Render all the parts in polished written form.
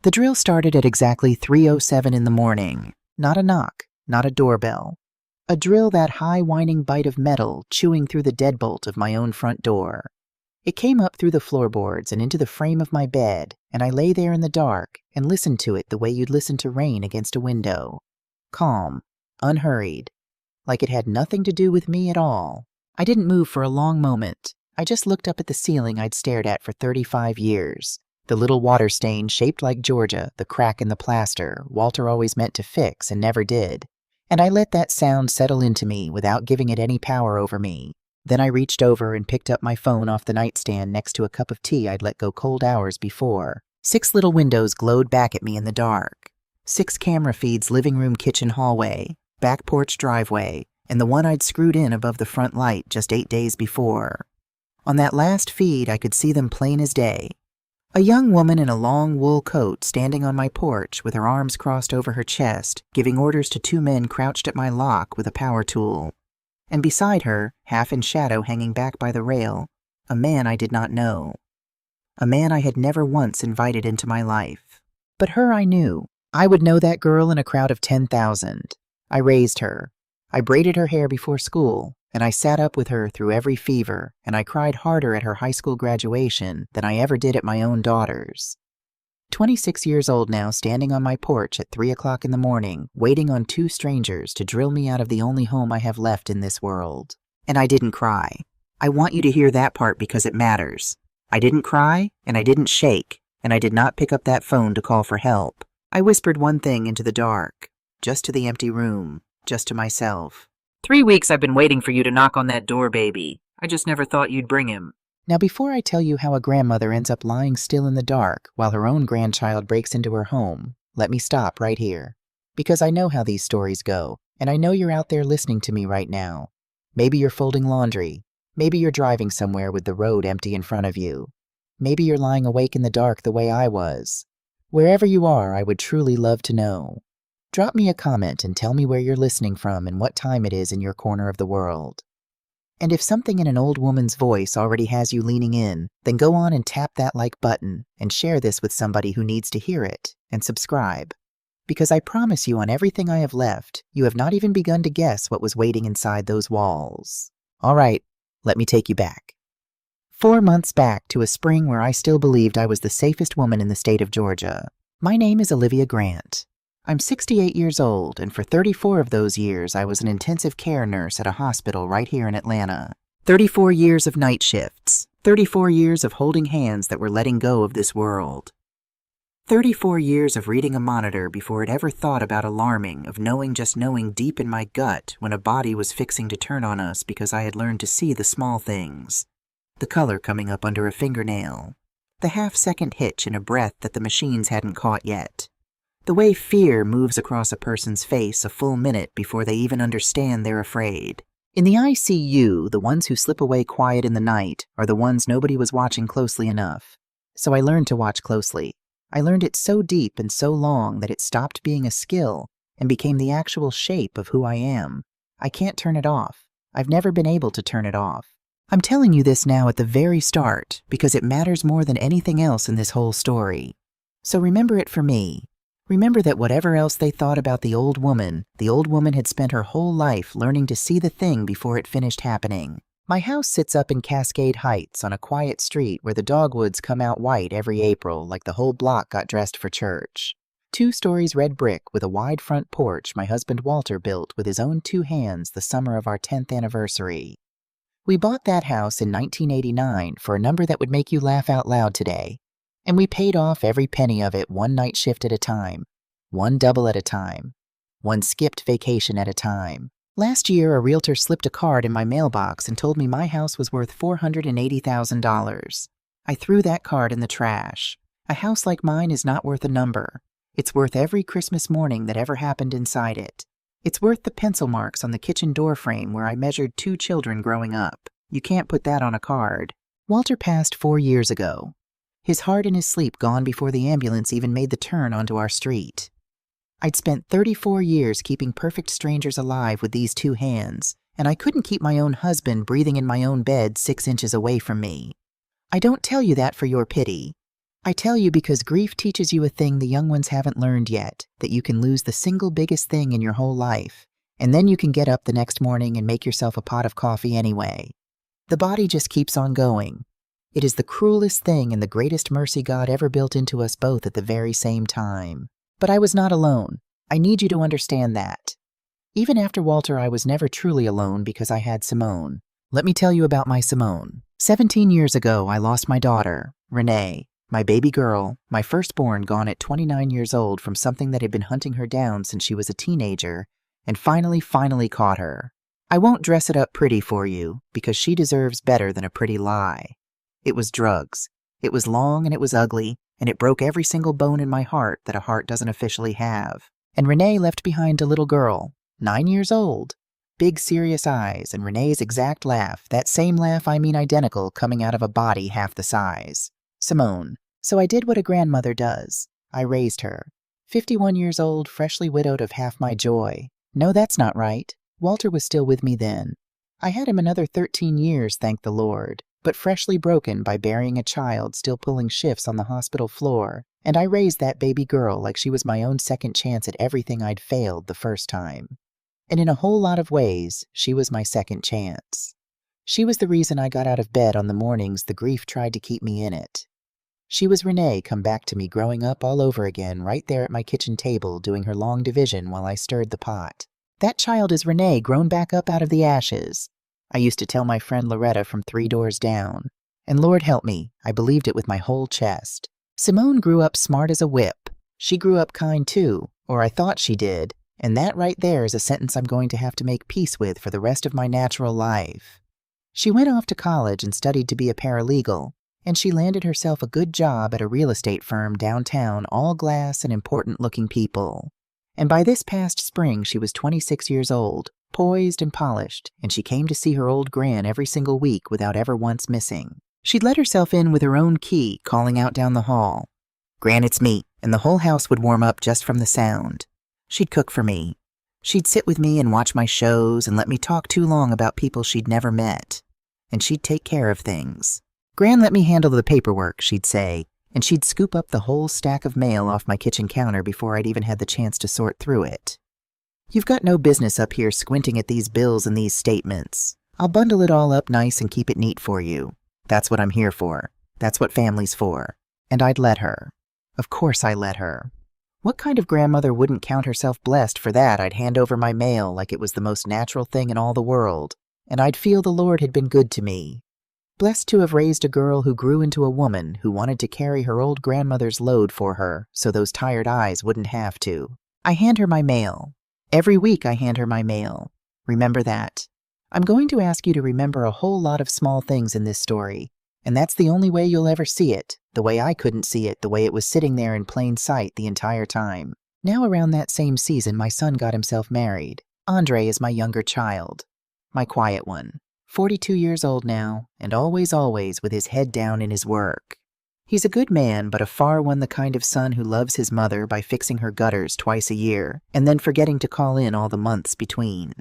The drill started at exactly 3:07 in the morning. Not a knock, not a doorbell. A drill, that high whining bite of metal chewing through the deadbolt of my own front door. It came up through the floorboards and into the frame of my bed, and I lay there in the dark and listened to it the way you'd listen to rain against a window. Calm, unhurried, like it had nothing to do with me at all. I didn't move for a long moment. I just looked up at the ceiling I'd stared at for 35 years. The little water stain shaped like Georgia, the crack in the plaster Walter always meant to fix and never did. And I let that sound settle into me without giving it any power over me. Then I reached over and picked up my phone off the nightstand next to a cup of tea I'd let go cold hours before. 6 little windows glowed back at me in the dark. 6 camera feeds: living room, kitchen, hallway, back porch, driveway, and the one I'd screwed in above the front light just 8 days before. On that last feed, I could see them plain as day. A young woman in a long wool coat standing on my porch with her arms crossed over her chest, giving orders to 2 men crouched at my lock with a power tool. And beside her, half in shadow hanging back by the rail, a man I did not know. A man I had never once invited into my life. But her I knew. I would know that girl in a crowd of 10,000. I raised her. I braided her hair before school, and I sat up with her through every fever, and I cried harder at her high school graduation than I ever did at my own daughter's. 26 years old now, standing on my porch at 3 o'clock in the morning, waiting on 2 strangers to drill me out of the only home I have left in this world. And I didn't cry. I want you to hear that part because it matters. I didn't cry, and I didn't shake, and I did not pick up that phone to call for help. I whispered one thing into the dark, just to the empty room, just to myself. 3 weeks I've been waiting for you to knock on that door, baby. I just never thought you'd bring him. Now, before I tell you how a grandmother ends up lying still in the dark while her own grandchild breaks into her home, let me stop right here. Because I know how these stories go, and I know you're out there listening to me right now. Maybe you're folding laundry. Maybe you're driving somewhere with the road empty in front of you. Maybe you're lying awake in the dark the way I was. Wherever you are, I would truly love to know. Drop me a comment and tell me where you're listening from and what time it is in your corner of the world. And if something in an old woman's voice already has you leaning in, then go on and tap that like button and share this with somebody who needs to hear it, and subscribe. Because I promise you, on everything I have left, you have not even begun to guess what was waiting inside those walls. All right, let me take you back. 4 months back to a spring where I still believed I was the safest woman in the state of Georgia. My name is Olivia Grant. I'm 68 years old, and for 34 of those years, I was an intensive care nurse at a hospital right here in Atlanta. 34 years of night shifts. 34 years of holding hands that were letting go of this world. 34 years of reading a monitor before it ever thought about alarming, of knowing, just knowing deep in my gut when a body was fixing to turn on us because I had learned to see the small things. The color coming up under a fingernail. The half-second hitch in a breath that the machines hadn't caught yet. The way fear moves across a person's face a full minute before they even understand they're afraid. In the ICU, the ones who slip away quiet in the night are the ones nobody was watching closely enough. So I learned to watch closely. I learned it so deep and so long that it stopped being a skill and became the actual shape of who I am. I can't turn it off. I've never been able to turn it off. I'm telling you this now at the very start because it matters more than anything else in this whole story. So remember it for me. Remember that whatever else they thought about the old woman had spent her whole life learning to see the thing before it finished happening. My house sits up in Cascade Heights on a quiet street where the dogwoods come out white every April like the whole block got dressed for church. 2 stories red brick with a wide front porch my husband Walter built with his own 2 hands the summer of our 10th anniversary. We bought that house in 1989 for a number that would make you laugh out loud today. And we paid off every penny of it one night shift at a time, one double at a time, one skipped vacation at a time. Last year, a realtor slipped a card in my mailbox and told me my house was worth $480,000. I threw that card in the trash. A house like mine is not worth a number. It's worth every Christmas morning that ever happened inside it. It's worth the pencil marks on the kitchen door frame where I measured 2 children growing up. You can't put that on a card. Walter passed 4 years ago. His heart and his sleep gone before the ambulance even made the turn onto our street. I'd spent 34 years keeping perfect strangers alive with these 2 hands, and I couldn't keep my own husband breathing in my own bed 6 inches away from me. I don't tell you that for your pity. I tell you because grief teaches you a thing the young ones haven't learned yet, that you can lose the single biggest thing in your whole life, and then you can get up the next morning and make yourself a pot of coffee anyway. The body just keeps on going. It is the cruelest thing and the greatest mercy God ever built into us both at the very same time. But I was not alone. I need you to understand that. Even after Walter, I was never truly alone because I had Simone. Let me tell you about my Simone. 17 years ago, I lost my daughter, Renee. My baby girl, my firstborn, gone at 29 years old from something that had been hunting her down since she was a teenager, and finally caught her. I won't dress it up pretty for you, because she deserves better than a pretty lie. It was drugs. It was long and it was ugly, and it broke every single bone in my heart that a heart doesn't officially have. And Renee left behind a little girl, 9 years old. Big serious eyes, and Renee's exact laugh, that same laugh I mean identical, coming out of a body half the size. Simone. So I did what a grandmother does. I raised her. 51 years old, freshly widowed of half my joy. No, that's not right. Walter was still with me then. I had him another 13 years, thank the Lord, but freshly broken by burying a child still pulling shifts on the hospital floor, and I raised that baby girl like she was my own second chance at everything I'd failed the first time. And in a whole lot of ways, she was my second chance. She was the reason I got out of bed on the mornings the grief tried to keep me in it. She was Renee come back to me growing up all over again right there at my kitchen table doing her long division while I stirred the pot. That child is Renee grown back up out of the ashes. I used to tell my friend Loretta from 3 doors down. And Lord help me, I believed it with my whole chest. Simone grew up smart as a whip. She grew up kind too, or I thought she did, and that right there is a sentence I'm going to have to make peace with for the rest of my natural life. She went off to college and studied to be a paralegal, and she landed herself a good job at a real estate firm downtown, all glass and important-looking people. And by this past spring, she was 26 years old, poised and polished, and she came to see her old gran every single week without ever once missing. She'd let herself in with her own key, calling out down the hall, "Gran, it's me," and the whole house would warm up just from the sound. She'd cook for me. She'd sit with me and watch my shows and let me talk too long about people she'd never met. And she'd take care of things. "Gran, let me handle the paperwork," she'd say, and she'd scoop up the whole stack of mail off my kitchen counter before I'd even had the chance to sort through it. "You've got no business up here squinting at these bills and these statements. I'll bundle it all up nice and keep it neat for you. That's what I'm here for. That's what family's for." And I'd let her. Of course I let her. What kind of grandmother wouldn't count herself blessed for that? I'd hand over my mail like it was the most natural thing in all the world, and I'd feel the Lord had been good to me. Blessed to have raised a girl who grew into a woman who wanted to carry her old grandmother's load for her so those tired eyes wouldn't have to. I hand her my mail. Every week I hand her my mail. Remember that. I'm going to ask you to remember a whole lot of small things in this story, and that's the only way you'll ever see it, the way I couldn't see it, the way it was sitting there in plain sight the entire time. Now around that same season, my son got himself married. Andre is my younger child, my quiet one. 42 years old now, and always with his head down in his work. He's a good man, but a far one the kind of son who loves his mother by fixing her gutters twice a year, and then forgetting to call in all the months between.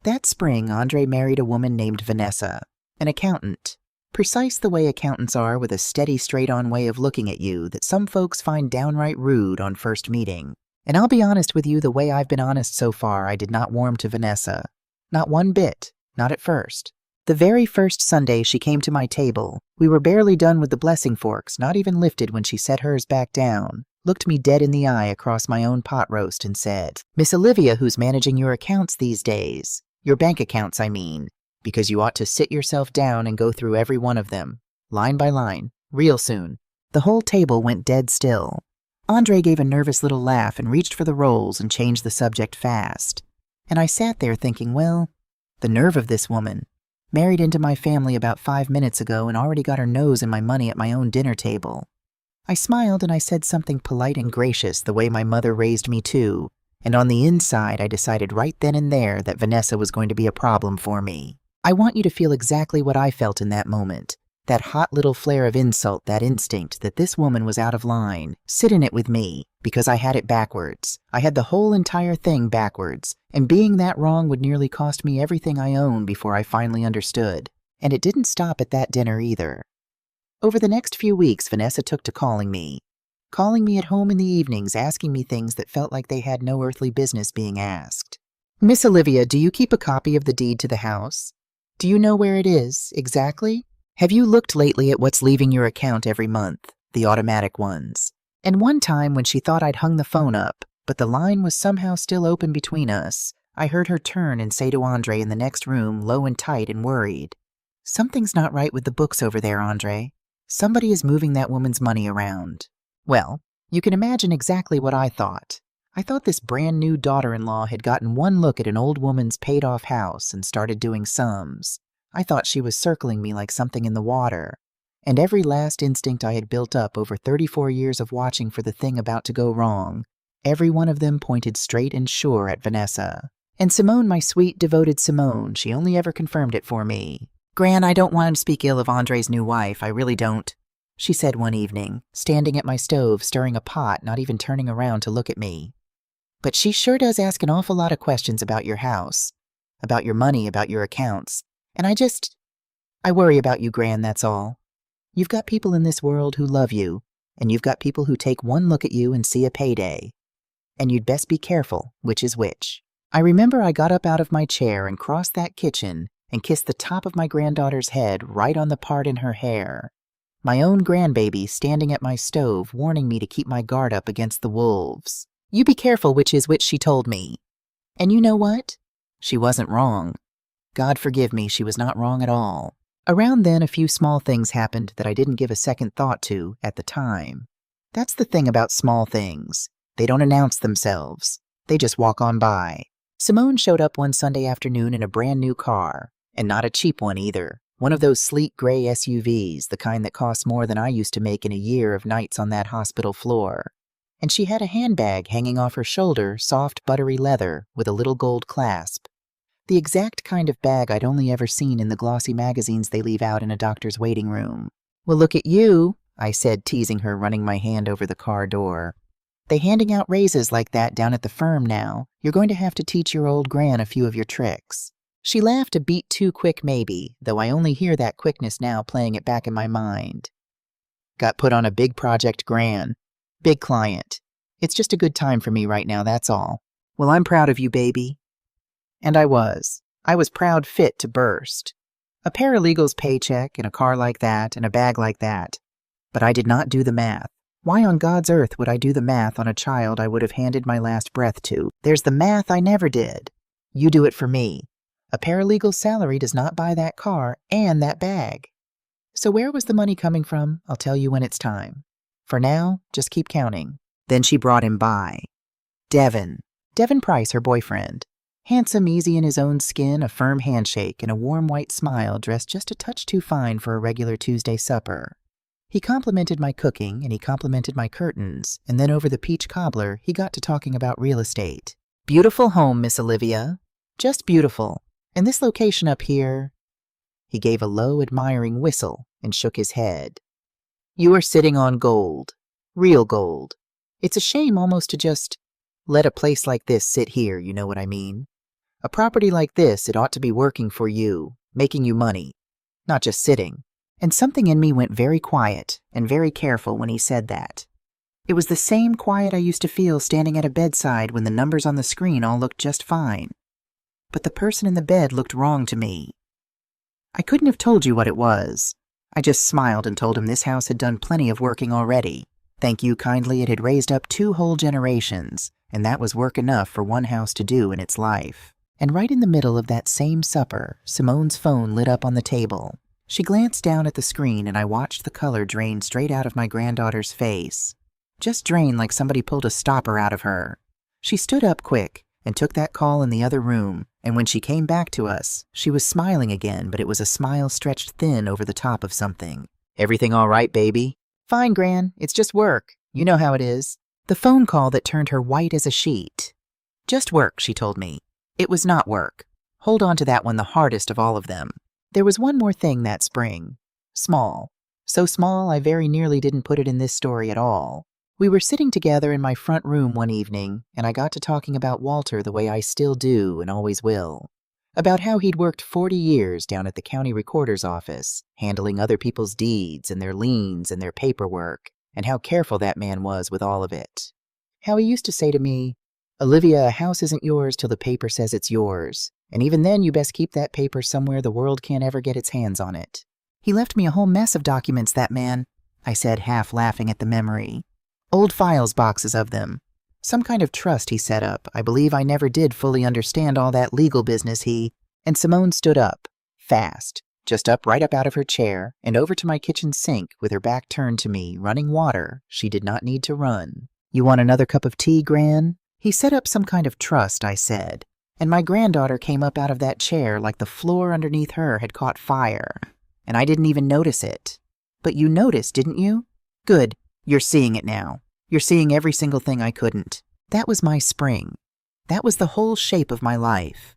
That spring, Andre married a woman named Vanessa, an accountant. Precise the way accountants are, with a steady, straight-on way of looking at you that some folks find downright rude on first meeting. And I'll be honest with you, the way I've been honest so far, I did not warm to Vanessa. Not one bit. Not at first. The very first Sunday she came to my table, we were barely done with the blessing forks, not even lifted when she set hers back down, looked me dead in the eye across my own pot roast and said, "Miss Olivia, who's managing your accounts these days, your bank accounts, I mean, because you ought to sit yourself down and go through every one of them, line by line, real soon." The whole table went dead still. Andre gave a nervous little laugh and reached for the rolls and changed the subject fast. And I sat there thinking, well, the nerve of this woman. Married into my family about 5 minutes ago and already got her nose in my money at my own dinner table. I smiled and I said something polite and gracious the way my mother raised me too, and on the inside I decided right then and there that Vanessa was going to be a problem for me. I want you to feel exactly what I felt in that moment. That hot little flare of insult, that instinct that this woman was out of line. Sit in it with me, because I had it backwards. I had the whole entire thing backwards, and being that wrong would nearly cost me everything I own before I finally understood. And it didn't stop at that dinner either. Over the next few weeks, Vanessa took to calling me at home in the evenings, asking me things that felt like they had no earthly business being asked. Miss Olivia, do you keep a copy of the deed to the house? Do you know where it is, exactly? Have you looked lately at what's leaving your account every month, the automatic ones? And one time when she thought I'd hung the phone up, but the line was somehow still open between us, I heard her turn and say to Andre in the next room, low and tight and worried, "Something's not right with the books over there, Andre. Somebody is moving that woman's money around." Well, you can imagine exactly what I thought. I thought this brand new daughter-in-law had gotten one look at an old woman's paid-off house and started doing sums. I thought she was circling me like something in the water. And every last instinct I had built up over 34 years of watching for the thing about to go wrong, every one of them pointed straight and sure at Vanessa. And Simone, my sweet, devoted Simone, she only ever confirmed it for me. "Gran, I don't want to speak ill of Andre's new wife, I really don't," she said one evening, standing at my stove, stirring a pot, not even turning around to look at me. "But she sure does ask an awful lot of questions about your house, about your money, about your accounts. And I worry about you, Gran, that's all. You've got people in this world who love you, and you've got people who take one look at you and see a payday. And you'd best be careful which is which." I remember I got up out of my chair and crossed that kitchen and kissed the top of my granddaughter's head right on the part in her hair. My own grandbaby standing at my stove warning me to keep my guard up against the wolves. "You be careful which is which," she told me. And you know what? She wasn't wrong. God forgive me, she was not wrong at all. Around then, a few small things happened that I didn't give a second thought to at the time. That's the thing about small things. They don't announce themselves. They just walk on by. Simone showed up one Sunday afternoon in a brand new car, and not a cheap one either. One of those sleek gray SUVs, the kind that costs more than I used to make in a year of nights on that hospital floor. And she had a handbag hanging off her shoulder, soft, buttery leather, with a little gold clasp. The exact kind of bag I'd only ever seen in the glossy magazines they leave out in a doctor's waiting room. "Well, look at you," I said, teasing her, running my hand over the car door. "They handing out raises like that down at the firm now. You're going to have to teach your old Gran a few of your tricks." She laughed a beat too quick maybe, though I only hear that quickness now playing it back in my mind. "Got put on a big project, Gran. Big client. It's just a good time for me right now, that's all." "Well, I'm proud of you, baby." And I was. I was proud fit to burst. A paralegal's paycheck and a car like that and a bag like that. But I did not do the math. Why on God's earth would I do the math on a child I would have handed my last breath to? There's the math I never did. You do it for me. A paralegal's salary does not buy that car and that bag. So where was the money coming from? I'll tell you when it's time. For now, just keep counting. Then she brought him by. Devin Price, her boyfriend. Handsome, easy in his own skin, a firm handshake, and a warm white smile, dressed just a touch too fine for a regular Tuesday supper. He complimented my cooking, and he complimented my curtains, and then over the peach cobbler, he got to talking about real estate. "Beautiful home, Miss Olivia. Just beautiful. And this location up here..." He gave a low, admiring whistle and shook his head. "You are sitting on gold. Real gold. It's a shame almost to just let a place like this sit here, you know what I mean? A property like this, it ought to be working for you, making you money, not just sitting." And something in me went very quiet and very careful when he said that. It was the same quiet I used to feel standing at a bedside when the numbers on the screen all looked just fine. But the person in the bed looked wrong to me. I couldn't have told you what it was. I just smiled and told him this house had done plenty of working already. Thank you kindly, it had raised up 2 whole generations, and that was work enough for one house to do in its life. And right in the middle of that same supper, Simone's phone lit up on the table. She glanced down at the screen and I watched the color drain straight out of my granddaughter's face. Just drain like somebody pulled a stopper out of her. She stood up quick and took that call in the other room, and when she came back to us, she was smiling again, but it was a smile stretched thin over the top of something. "Everything all right, baby?" "Fine, Gran. It's just work. You know how it is." The phone call that turned her white as a sheet. "Just work," she told me. It was not work. Hold on to that one, the hardest of all of them. There was one more thing that spring. Small. So small I very nearly didn't put it in this story at all. We were sitting together in my front room one evening, and I got to talking about Walter the way I still do and always will. about how he'd worked 40 years down at the county recorder's office, handling other people's deeds and their liens and their paperwork, and how careful that man was with all of it. How he used to say to me, "Olivia, a house isn't yours till the paper says it's yours, and even then you best keep that paper somewhere the world can't ever get its hands on it." He left me a whole mess of documents, that man, I said, half laughing at the memory. Old files boxes of them. Some kind of trust he set up. I believe I never did fully understand all that legal business And Simone stood up, fast, just up right up out of her chair, and over to my kitchen sink with her back turned to me, running water she did not need to run. "You want another cup of tea, Gran?" He set up some kind of trust, I said, and my granddaughter came up out of that chair like the floor underneath her had caught fire, and I didn't even notice it. But you noticed, didn't you? Good, you're seeing it now. You're seeing every single thing I couldn't. That was my spring. That was the whole shape of my life.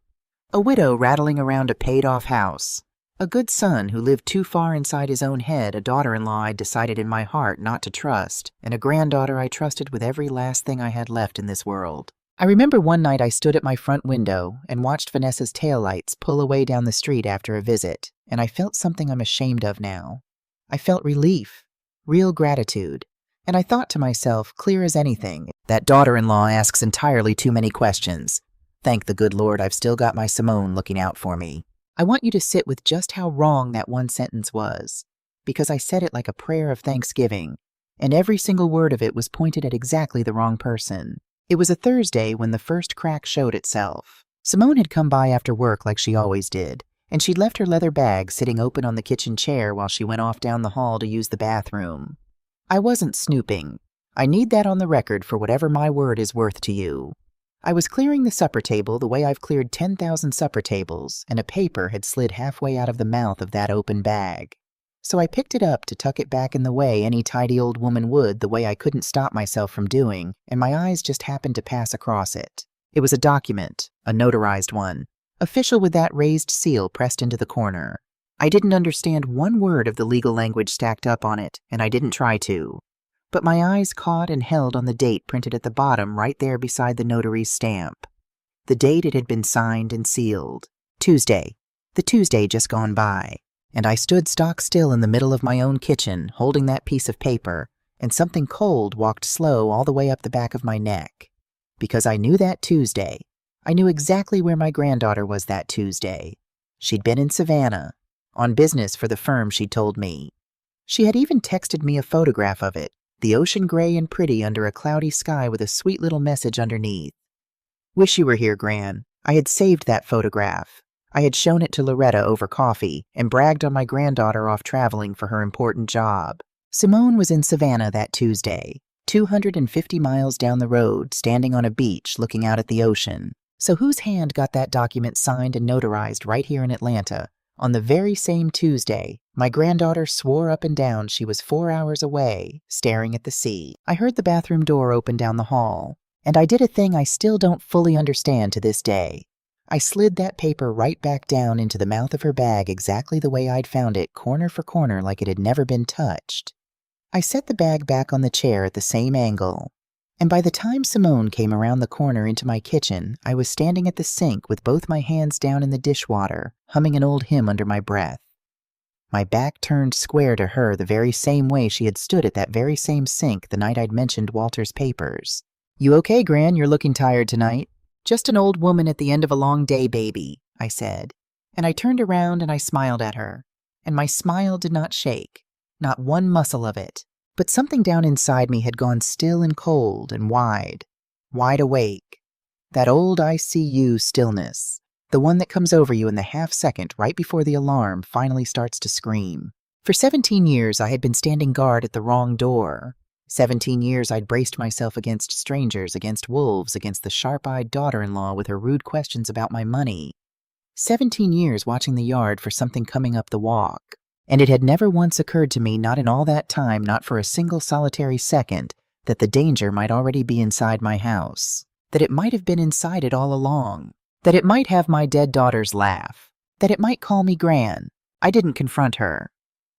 A widow rattling around a paid-off house. A good son who lived too far inside his own head, a daughter-in-law I'd decided in my heart not to trust, and a granddaughter I trusted with every last thing I had left in this world. I remember one night I stood at my front window and watched Vanessa's taillights pull away down the street after a visit, and I felt something I'm ashamed of now. I felt relief, real gratitude. And I thought to myself, clear as anything, that daughter-in-law asks entirely too many questions. Thank the good Lord I've still got my Simone looking out for me. I want you to sit with just how wrong that one sentence was, because I said it like a prayer of thanksgiving, and every single word of it was pointed at exactly the wrong person. It was a Thursday when the first crack showed itself. Simone had come by after work like she always did, and she'd left her leather bag sitting open on the kitchen chair while she went off down the hall to use the bathroom. I wasn't snooping. I need that on the record for whatever my word is worth to you. I was clearing the supper table the way I've cleared 10,000 supper tables, and a paper had slid halfway out of the mouth of that open bag. So I picked it up to tuck it back in the way any tidy old woman would, the way I couldn't stop myself from doing, and my eyes just happened to pass across it. It was a document, a notarized one, official with that raised seal pressed into the corner. I didn't understand one word of the legal language stacked up on it, and I didn't try to. But my eyes caught and held on the date printed at the bottom right there beside the notary's stamp. The date it had been signed and sealed. Tuesday. The Tuesday just gone by. And I stood stock still in the middle of my own kitchen, holding that piece of paper, and something cold walked slow all the way up the back of my neck. Because I knew that Tuesday. I knew exactly where my granddaughter was that Tuesday. She'd been in Savannah. On business for the firm, she'd told me. She had even texted me a photograph of it, the ocean gray and pretty under a cloudy sky with a sweet little message underneath. "Wish you were here, Gran." I had saved that photograph. I had shown it to Loretta over coffee and bragged on my granddaughter off traveling for her important job. Simone was in Savannah that Tuesday, 250 miles down the road, standing on a beach looking out at the ocean. So whose hand got that document signed and notarized right here in Atlanta? On the very same Tuesday, my granddaughter swore up and down she was 4 hours away, staring at the sea. I heard the bathroom door open down the hall, and I did a thing I still don't fully understand to this day. I slid that paper right back down into the mouth of her bag exactly the way I'd found it, corner for corner, like it had never been touched. I set the bag back on the chair at the same angle, and by the time Simone came around the corner into my kitchen, I was standing at the sink with both my hands down in the dishwater, humming an old hymn under my breath. My back turned square to her the very same way she had stood at that very same sink the night I'd mentioned Walter's papers. "You okay, Gran? You're looking tired tonight." "Just an old woman at the end of a long day, baby," I said. And I turned around and I smiled at her. And my smile did not shake, not one muscle of it. But something down inside me had gone still and cold and wide awake. That old ICU stillness, the one that comes over you in the half-second right before the alarm finally starts to scream. For 17 years, I had been standing guard at the wrong door. 17 years I'd braced myself against strangers, against wolves, against the sharp-eyed daughter-in-law with her rude questions about my money. 17 years watching the yard for something coming up the walk. And it had never once occurred to me, not in all that time, not for a single solitary second, that the danger might already be inside my house, that it might have been inside it all along, that it might have my dead daughter's laugh, that it might call me Gran. I didn't confront her.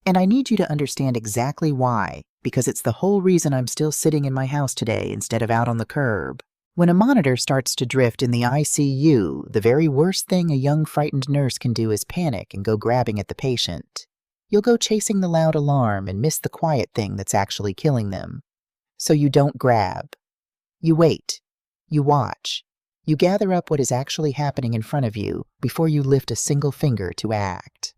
And I need you to understand exactly why, because it's the whole reason I'm still sitting in my house today instead of out on the curb. When a monitor starts to drift in the ICU, the very worst thing a young frightened nurse can do is panic and go grabbing at the patient. You'll go chasing the loud alarm and miss the quiet thing that's actually killing them. So you don't grab. You wait. You watch. You gather up what is actually happening in front of you before you lift a single finger to act.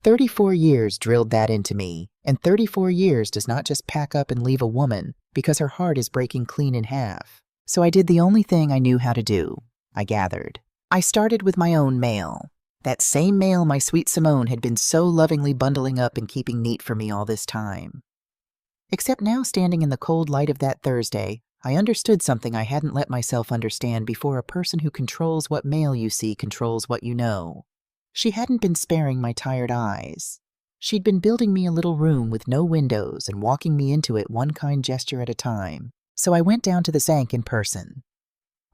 34 years drilled that into me, and 34 years does not just pack up and leave a woman because her heart is breaking clean in half. So I did the only thing I knew how to do. I gathered. I started with my own mail. That same mail my sweet Simone had been so lovingly bundling up and keeping neat for me all this time. Except now, standing in the cold light of that Thursday, I understood something I hadn't let myself understand before. A person who controls what mail you see controls what you know. She hadn't been sparing my tired eyes. She'd been building me a little room with no windows and walking me into it one kind gesture at a time. So I went down to the Zank in person.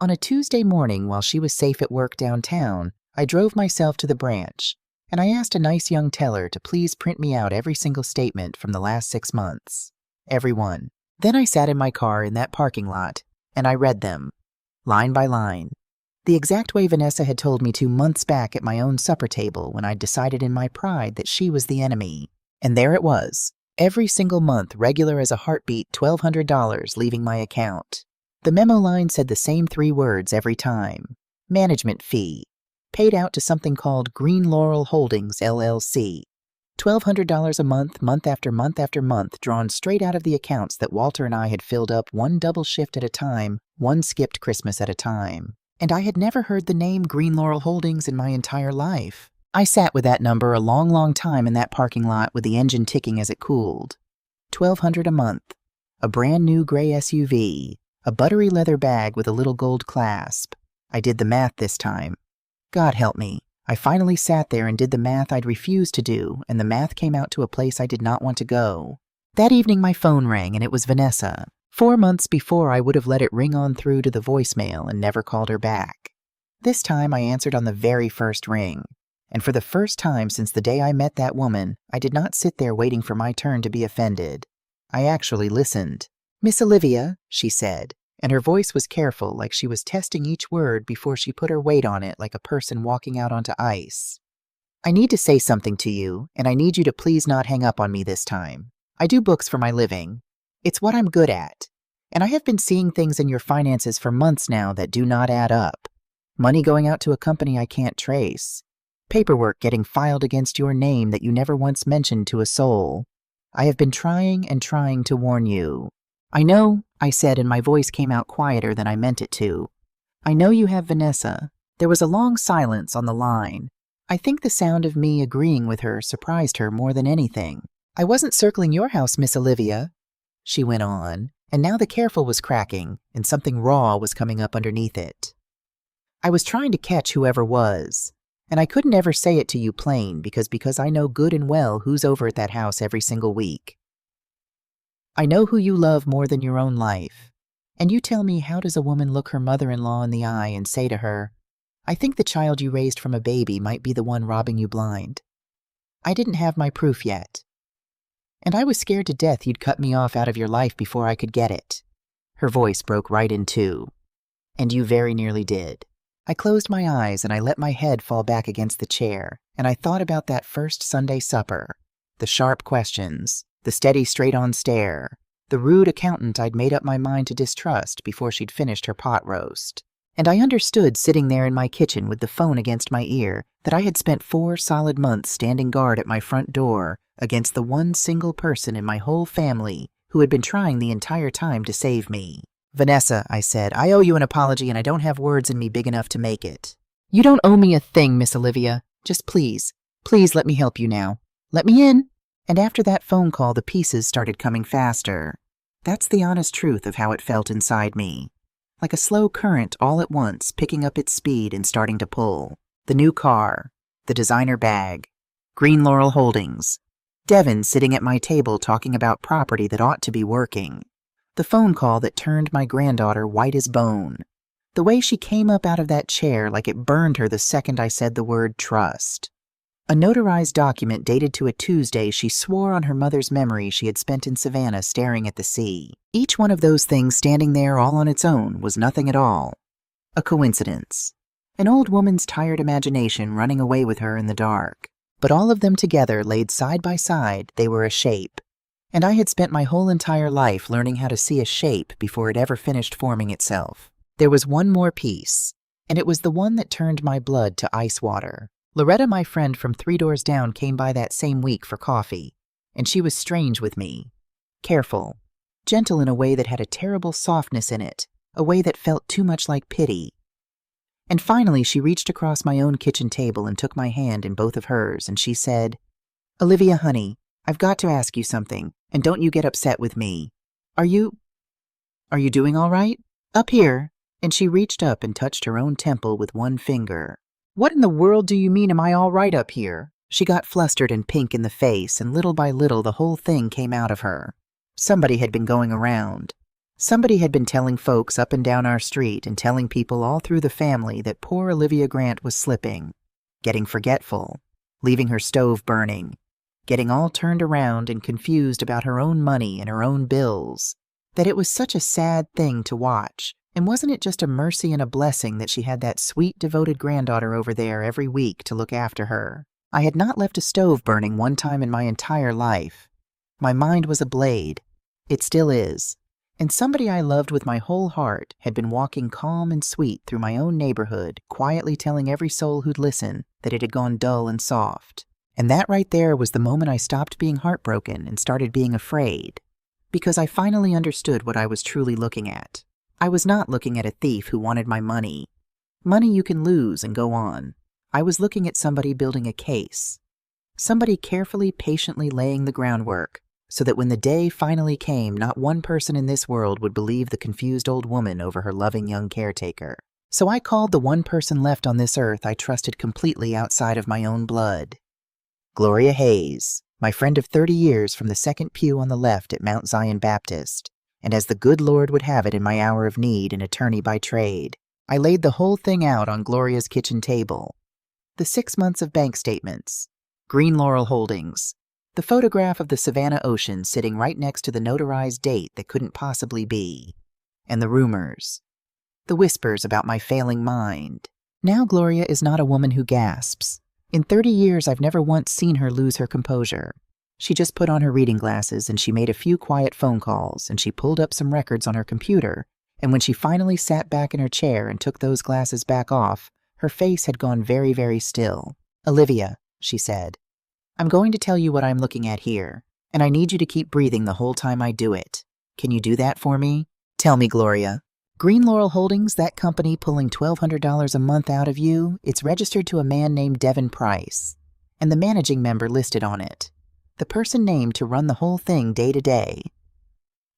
On a Tuesday morning, while she was safe at work downtown, I drove myself to the branch, and I asked a nice young teller to please print me out every single statement from the last 6 months. Every one. Then I sat in my car in that parking lot, and I read them, line by line, the exact way Vanessa had told me to months back at my own supper table when I decided in my pride that she was the enemy. And there it was. Every single month, regular as a heartbeat, $1,200 leaving my account. The memo line said the same 3 words every time. Management fee. Paid out to something called Green Laurel Holdings, LLC. $1,200 a month, month after month after month, drawn straight out of the accounts that Walter and I had filled up one double shift at a time, one skipped Christmas at a time. And I had never heard the name Green Laurel Holdings in my entire life. I sat with that number a long, long time in that parking lot with the engine ticking as it cooled. $1,200 a month. A brand new gray SUV. A buttery leather bag with a little gold clasp. I did the math this time. God help me. I finally sat there and did the math I'd refused to do, and the math came out to a place I did not want to go. That evening my phone rang, and it was Vanessa. 4 months before, I would have let it ring on through to the voicemail and never called her back. This time I answered on the very first ring. And for the first time since the day I met that woman, I did not sit there waiting for my turn to be offended. I actually listened. "Miss Olivia," she said, and her voice was careful, like she was testing each word before she put her weight on it like a person walking out onto ice. "I need to say something to you, and I need you to please not hang up on me this time. I do books for my living. It's what I'm good at. And I have been seeing things in your finances for months now that do not add up. Money going out to a company I can't trace. Paperwork getting filed against your name that you never once mentioned to a soul. I have been trying and trying to warn you. I know," I said, and my voice came out quieter than I meant it to. "I know you have Vanessa." There was a long silence on the line. I think the sound of me agreeing with her surprised her more than anything. "I wasn't circling your house, Miss Olivia," she went on, and now the careful was cracking, and something raw was coming up underneath it. "I was trying to catch whoever was. And I couldn't ever say it to you plain because I know good and well who's over at that house every single week. I know who you love more than your own life. And you tell me, how does a woman look her mother-in-law in the eye and say to her, 'I think the child you raised from a baby might be the one robbing you blind'? I didn't have my proof yet. And I was scared to death you'd cut me off out of your life before I could get it." Her voice broke right in two. "And you very nearly did." I closed my eyes and I let my head fall back against the chair, and I thought about that first Sunday supper, the sharp questions, the steady straight-on stare, the rude accountant I'd made up my mind to distrust before she'd finished her pot roast. And I understood, sitting there in my kitchen with the phone against my ear, that I had spent 4 solid months standing guard at my front door against the one single person in my whole family who had been trying the entire time to save me. "Vanessa," I said, "I owe you an apology and I don't have words in me big enough to make it." "You don't owe me a thing, Miss Olivia. Just please let me help you now. Let me in." And after that phone call, the pieces started coming faster. That's the honest truth of how it felt inside me. Like a slow current all at once, picking up its speed and starting to pull. The new car, the designer bag, Green Laurel Holdings, Devin sitting at my table talking about property that ought to be working. The phone call that turned my granddaughter white as bone. The way she came up out of that chair like it burned her the second I said the word trust. A notarized document dated to a Tuesday she swore on her mother's memory she had spent in Savannah staring at the sea. Each one of those things standing there all on its own was nothing at all. A coincidence. An old woman's tired imagination running away with her in the dark. But all of them together, laid side by side, they were a shape. And I had spent my whole entire life learning how to see a shape before it ever finished forming itself. There was one more piece, and it was the one that turned my blood to ice water. Loretta, my friend from 3 doors down, came by that same week for coffee, and she was strange with me. Careful, gentle in a way that had a terrible softness in it, a way that felt too much like pity. And finally she reached across my own kitchen table and took my hand in both of hers, and she said, "Olivia, honey, I've got to ask you something, and don't you get upset with me. Are you doing all right? Up here?" And she reached up and touched her own temple with one finger. "What in the world do you mean, am I all right up here?" She got flustered and pink in the face, and little by little the whole thing came out of her. Somebody had been going around. Somebody had been telling folks up and down our street and telling people all through the family that poor Olivia Grant was slipping, getting forgetful, leaving her stove burning, getting all turned around and confused about her own money and her own bills, that it was such a sad thing to watch. And wasn't it just a mercy and a blessing that she had that sweet, devoted granddaughter over there every week to look after her? I had not left a stove burning one time in my entire life. My mind was ablade. It still is. And somebody I loved with my whole heart had been walking calm and sweet through my own neighborhood, quietly telling every soul who'd listen that it had gone dull and soft. And that right there was the moment I stopped being heartbroken and started being afraid, because I finally understood what I was truly looking at. I was not looking at a thief who wanted my money. Money you can lose and go on. I was looking at somebody building a case. Somebody carefully, patiently laying the groundwork, so that when the day finally came, not one person in this world would believe the confused old woman over her loving young caretaker. So I called the one person left on this earth I trusted completely outside of my own blood. Gloria Hayes, my friend of 30 years from the second pew on the left at Mount Zion Baptist. And as the good Lord would have it in my hour of need, an attorney by trade, I laid the whole thing out on Gloria's kitchen table. The 6 months of bank statements, Green Laurel Holdings, the photograph of the Savannah Ocean sitting right next to the notarized date that couldn't possibly be, and the rumors, the whispers about my failing mind. Now Gloria is not a woman who gasps. In 30 years I've never once seen her lose her composure. She just put on her reading glasses and she made a few quiet phone calls and she pulled up some records on her computer, and when she finally sat back in her chair and took those glasses back off, her face had gone very, very still. "Olivia," she said, "I'm going to tell you what I'm looking at here, and I need you to keep breathing the whole time I do it. Can you do that for me? Tell me, Gloria. Green Laurel Holdings, that company pulling $1,200 a month out of you, it's registered to a man named Devin Price, and the managing member listed on it. The person named to run the whole thing day to day."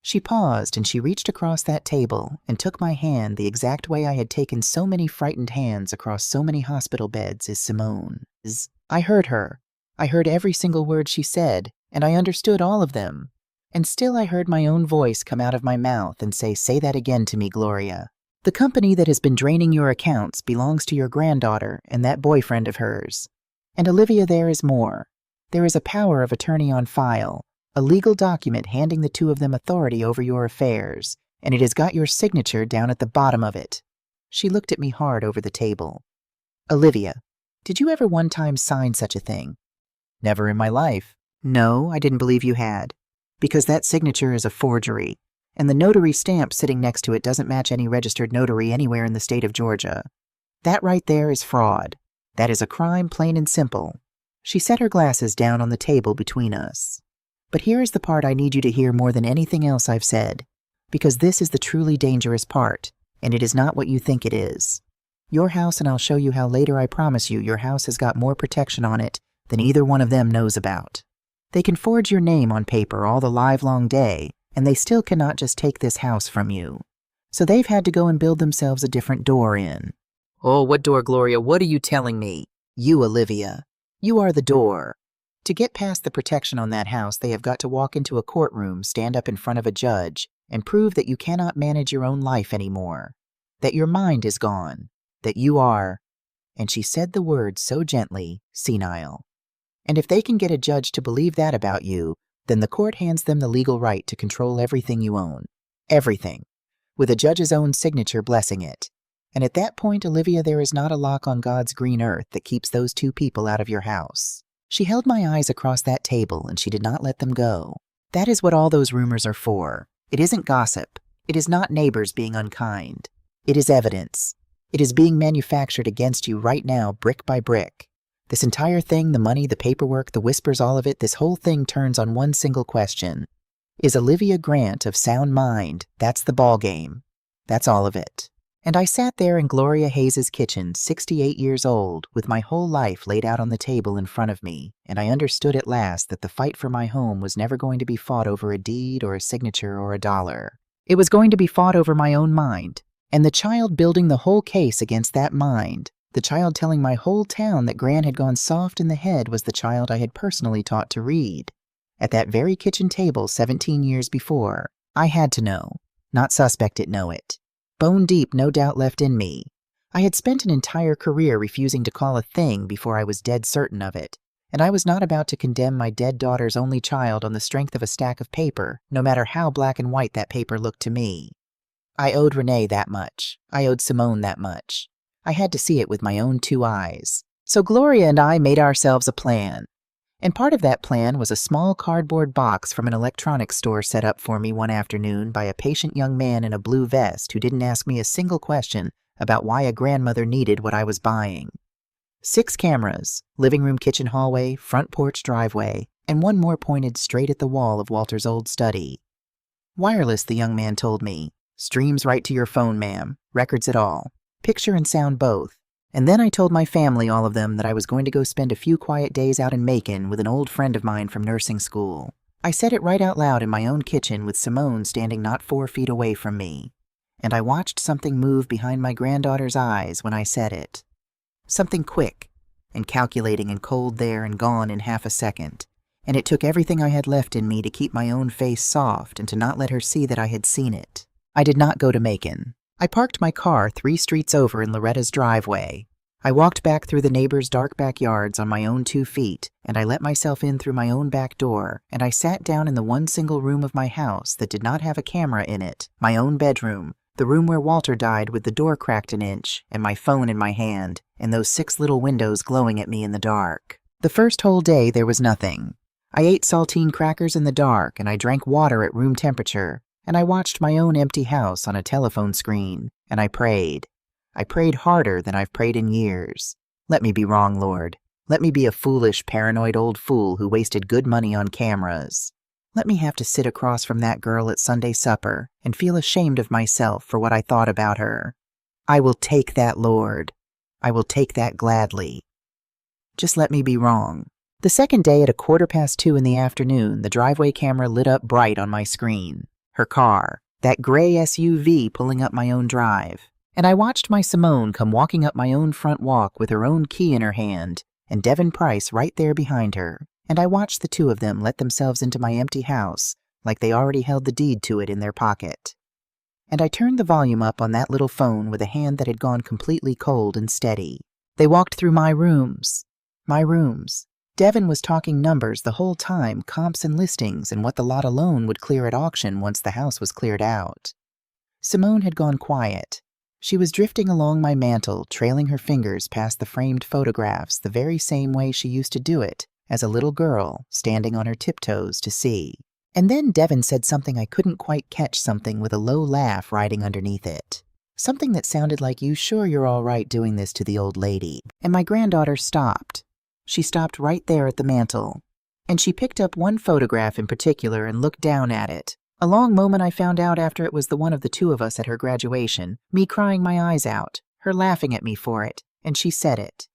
She paused and she reached across that table and took my hand the exact way I had taken so many frightened hands across so many hospital beds as Simone's. I heard her. I heard every single word she said, and I understood all of them. And still I heard my own voice come out of my mouth and say that again to me, Gloria. "The company that has been draining your accounts belongs to your granddaughter and that boyfriend of hers. And Olivia, there is more. There is a power of attorney on file, a legal document handing the two of them authority over your affairs, and it has got your signature down at the bottom of it." She looked at me hard over the table. "Olivia, did you ever one time sign such a thing?" "Never in my life." "No, I didn't believe you had, because that signature is a forgery, and the notary stamp sitting next to it doesn't match any registered notary anywhere in the state of Georgia. That right there is fraud. That is a crime, plain and simple." She set her glasses down on the table between us. "But here is the part I need you to hear more than anything else I've said, because this is the truly dangerous part, and it is not what you think it is. Your house, and I'll show you how later, I promise you, your house has got more protection on it than either one of them knows about. They can forge your name on paper all the livelong day, and they still cannot just take this house from you. So they've had to go and build themselves a different door in." "Oh, what door, Gloria? What are you telling me?" "You, Olivia. You are the door. To get past the protection on that house, they have got to walk into a courtroom, stand up in front of a judge, and prove that you cannot manage your own life anymore, that your mind is gone, that you are," and she said the word so gently, "senile." And if they can get a judge to believe that about you, then the court hands them the legal right to control everything you own. Everything. With a judge's own signature blessing it. And at that point, Olivia, there is not a lock on God's green earth that keeps those two people out of your house. She held my eyes across that table, and she did not let them go. That is what all those rumors are for. It isn't gossip. It is not neighbors being unkind. It is evidence. It is being manufactured against you right now, brick by brick. This entire thing, the money, the paperwork, the whispers, all of it, this whole thing turns on one single question. Is Olivia Grant of sound mind? That's the ball game. That's all of it. And I sat there in Gloria Hayes's kitchen, 68 years old, with my whole life laid out on the table in front of me, and I understood at last that the fight for my home was never going to be fought over a deed or a signature or a dollar. It was going to be fought over my own mind, and the child building the whole case against that mind, the child telling my whole town that Gran had gone soft in the head, was the child I had personally taught to read. At that very kitchen table 17 years before, I had to know, not suspect it, know it. Bone deep, no doubt left in me. I had spent an entire career refusing to call a thing before I was dead certain of it, and I was not about to condemn my dead daughter's only child on the strength of a stack of paper, no matter how black and white that paper looked to me. I owed Renee that much. I owed Simone that much. I had to see it with my own two eyes. So Gloria and I made ourselves a plan. And part of that plan was a small cardboard box from an electronics store set up for me one afternoon by a patient young man in a blue vest who didn't ask me a single question about why a grandmother needed what I was buying. 6 cameras, living room, kitchen, hallway, front porch, driveway, and one more pointed straight at the wall of Walter's old study. Wireless, the young man told me. Streams right to your phone, ma'am. Records it all. Picture and sound both. And then I told my family, all of them, that I was going to go spend a few quiet days out in Macon with an old friend of mine from nursing school. I said it right out loud in my own kitchen with Simone standing not 4 feet away from me. And I watched something move behind my granddaughter's eyes when I said it. Something quick and calculating and cold there and gone in half a second. And it took everything I had left in me to keep my own face soft and to not let her see that I had seen it. I did not go to Macon. I parked my car 3 streets over in Loretta's driveway. I walked back through the neighbors' dark backyards on my own 2 feet, and I let myself in through my own back door, and I sat down in the one single room of my house that did not have a camera in it, my own bedroom, the room where Walter died with the door cracked an inch, and my phone in my hand, and those 6 little windows glowing at me in the dark. The first whole day there was nothing. I ate saltine crackers in the dark, and I drank water at room temperature, and I watched my own empty house on a telephone screen, and I prayed. I prayed harder than I've prayed in years. Let me be wrong, Lord. Let me be a foolish, paranoid old fool who wasted good money on cameras. Let me have to sit across from that girl at Sunday supper and feel ashamed of myself for what I thought about her. I will take that, Lord. I will take that gladly. Just let me be wrong. The second day at 2:15 in the afternoon, the driveway camera lit up bright on my screen. Her car, that gray SUV pulling up my own drive. And I watched my Simone come walking up my own front walk with her own key in her hand, and Devin Price right there behind her. And I watched the two of them let themselves into my empty house like they already held the deed to it in their pocket. And I turned the volume up on that little phone with a hand that had gone completely cold and steady. They walked through my rooms. My rooms. Devin was talking numbers the whole time, comps and listings, and what the lot alone would clear at auction once the house was cleared out. Simone had gone quiet. She was drifting along my mantel, trailing her fingers past the framed photographs the very same way she used to do it, as a little girl, standing on her tiptoes to see. And then Devin said something I couldn't quite catch, something with a low laugh riding underneath it. Something that sounded like, "You sure you're all right doing this to the old lady?" And my granddaughter stopped. She stopped right there at the mantel, and she picked up one photograph in particular and looked down at it. A long moment I found out after it was the one of the two of us at her graduation, me crying my eyes out, her laughing at me for it, and she said it.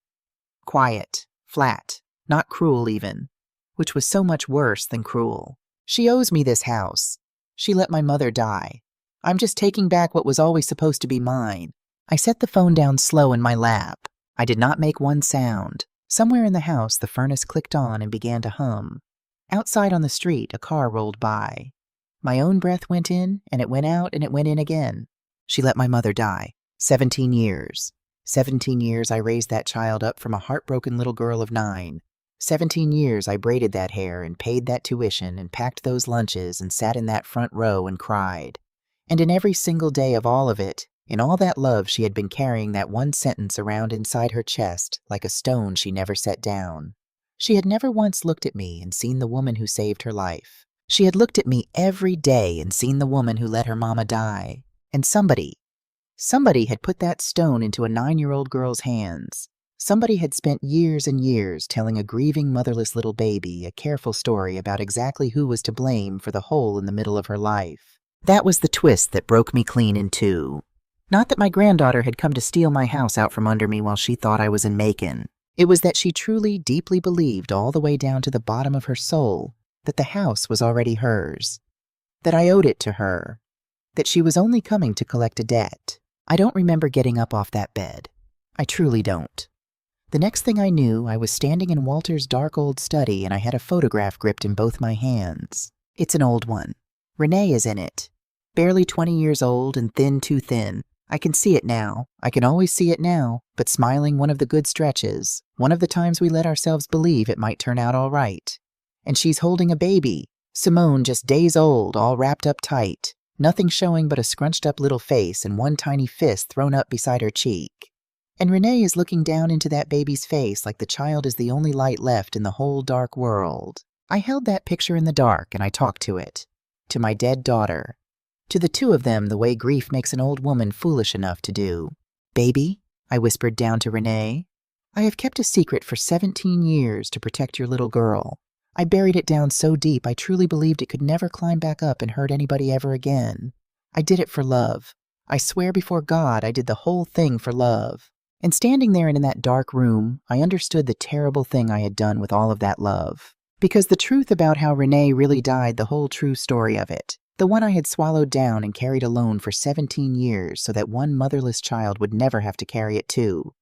Quiet, flat, not cruel even, which was so much worse than cruel. She owes me this house. She let my mother die. I'm just taking back what was always supposed to be mine. I set the phone down slow in my lap. I did not make one sound. Somewhere in the house, the furnace clicked on and began to hum. Outside on the street, a car rolled by. My own breath went in, and it went out, and it went in again. She let my mother die. 17 years. 17 years I raised that child up from a heartbroken little girl of 9. 17 years I braided that hair and paid that tuition and packed those lunches and sat in that front row and cried. And in every single day of all of it, in all that love, she had been carrying that one sentence around inside her chest like a stone she never set down. She had never once looked at me and seen the woman who saved her life. She had looked at me every day and seen the woman who let her mama die. And somebody had put that stone into a 9-year-old girl's hands. Somebody had spent years and years telling a grieving motherless little baby a careful story about exactly who was to blame for the hole in the middle of her life. That was the twist that broke me clean in two. Not that my granddaughter had come to steal my house out from under me while she thought I was in Macon. It was that she truly, deeply believed all the way down to the bottom of her soul that the house was already hers, that I owed it to her, that she was only coming to collect a debt. I don't remember getting up off that bed. I truly don't. The next thing I knew, I was standing in Walter's dark old study and I had a photograph gripped in both my hands. It's an old one. Renee is in it. Barely 20 years old and thin, too thin. I can see it now. I can always see it now, but smiling one of the good stretches, one of the times we let ourselves believe it might turn out all right. And she's holding a baby, Simone, just days old, all wrapped up tight, nothing showing but a scrunched up little face and one tiny fist thrown up beside her cheek. And Renee is looking down into that baby's face like the child is the only light left in the whole dark world. I held that picture in the dark and I talked to it, to my dead daughter, to the two of them the way grief makes an old woman foolish enough to do. Baby, I whispered down to Renee, I have kept a secret for 17 years to protect your little girl. I buried it down so deep I truly believed it could never climb back up and hurt anybody ever again. I did it for love. I swear before God I did the whole thing for love. And standing there and in that dark room, I understood the terrible thing I had done with all of that love. Because the truth about how Renee really died, the whole true story of it, the one I had swallowed down and carried alone for 17 years so that one motherless child would never have to carry it too,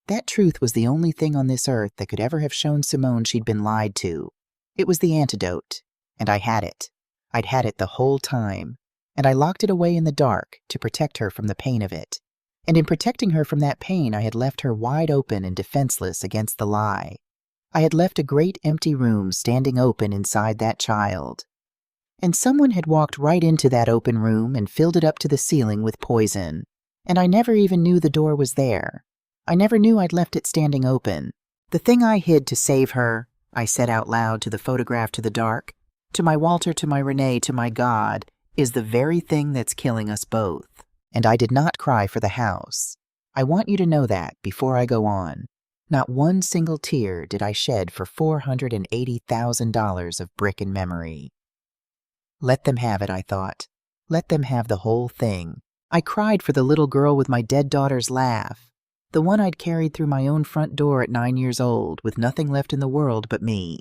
that truth was the only thing on this earth that could ever have shown Simone she'd been lied to. It was the antidote, and I had it. I'd had it the whole time, and I locked it away in the dark to protect her from the pain of it. And in protecting her from that pain, I had left her wide open and defenseless against the lie. I had left a great empty room standing open inside that child. And someone had walked right into that open room and filled it up to the ceiling with poison. And I never even knew the door was there. I never knew I'd left it standing open. The thing I hid to save her, I said out loud to the photograph to the dark, to my Walter, to my Renee, to my God, is the very thing that's killing us both. And I did not cry for the house. I want you to know that before I go on. Not one single tear did I shed for $480,000 of brick and memory. Let them have it, I thought. Let them have the whole thing. I cried for the little girl with my dead daughter's laugh, the one I'd carried through my own front door at 9 years old with nothing left in the world but me,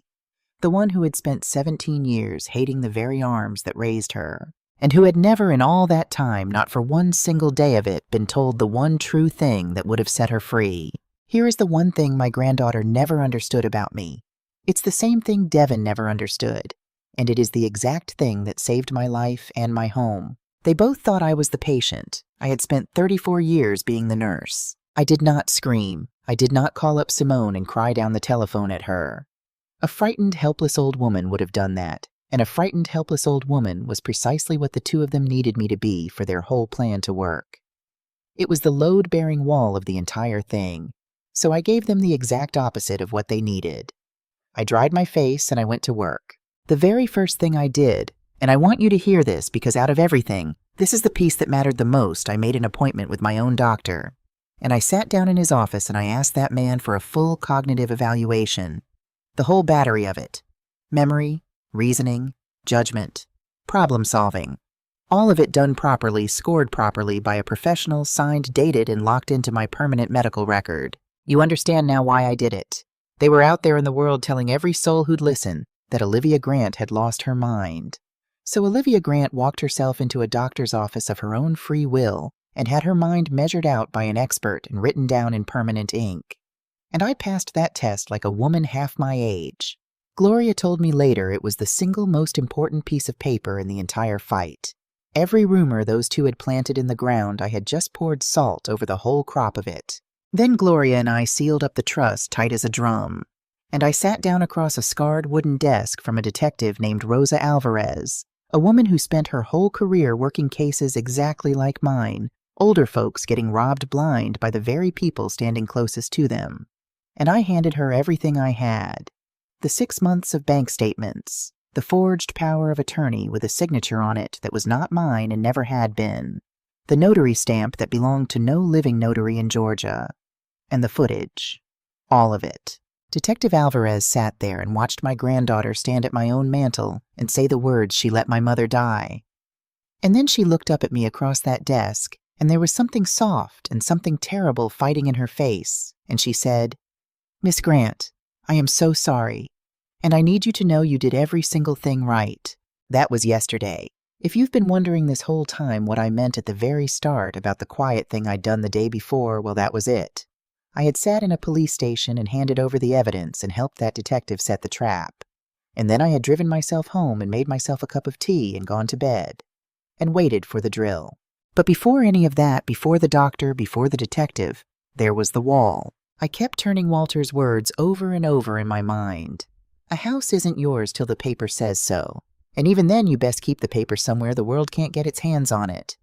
the one who had spent 17 years hating the very arms that raised her, and who had never in all that time, not for one single day of it, been told the one true thing that would have set her free. Here is the one thing my granddaughter never understood about me. It's the same thing Devin never understood, and it is the exact thing that saved my life and my home. They both thought I was the patient. I had spent 34 years being the nurse. I did not scream. I did not call up Simone and cry down the telephone at her. A frightened, helpless old woman would have done that. And a frightened, helpless old woman was precisely what the two of them needed me to be for their whole plan to work. It was the load-bearing wall of the entire thing, so I gave them the exact opposite of what they needed. I dried my face and I went to work. The very first thing I did, and I want you to hear this because out of everything, this is the piece that mattered the most, I made an appointment with my own doctor. And I sat down in his office and I asked that man for a full cognitive evaluation. The whole battery of it. Memory, reasoning, judgment, problem-solving. All of it done properly, scored properly by a professional, signed, dated, and locked into my permanent medical record. You understand now why I did it. They were out there in the world telling every soul who'd listen that Olivia Grant had lost her mind. So Olivia Grant walked herself into a doctor's office of her own free will and had her mind measured out by an expert and written down in permanent ink. And I passed that test like a woman half my age. Gloria told me later it was the single most important piece of paper in the entire fight. Every rumor those two had planted in the ground, I had just poured salt over the whole crop of it. Then Gloria and I sealed up the trust tight as a drum. and I sat down across a scarred wooden desk from a detective named Rosa Alvarez, a woman who spent her whole career working cases exactly like mine, older folks getting robbed blind by the very people standing closest to them. And I handed her everything I had. The 6 months of bank statements, the forged power of attorney with a signature on it that was not mine and never had been, the notary stamp that belonged to no living notary in Georgia, and the footage. All of it. Detective Alvarez sat there and watched my granddaughter stand at my own mantel and say the words she let my mother die. And then she looked up at me across that desk, and there was something soft and something terrible fighting in her face, and she said, "Miss Grant, I am so sorry, and I need you to know you did every single thing right. That was yesterday. If you've been wondering this whole time what I meant at the very start about the quiet thing I'd done the day before, well, that was it. I had sat in a police station and handed over the evidence and helped that detective set the trap. And then I had driven myself home and made myself a cup of tea and gone to bed, and waited for the drill. But before any of that, before the doctor, before the detective, there was the wall. I kept turning Walter's words over and over in my mind. A house isn't yours till the paper says so. And even then you best keep the paper somewhere the world can't get its hands on it.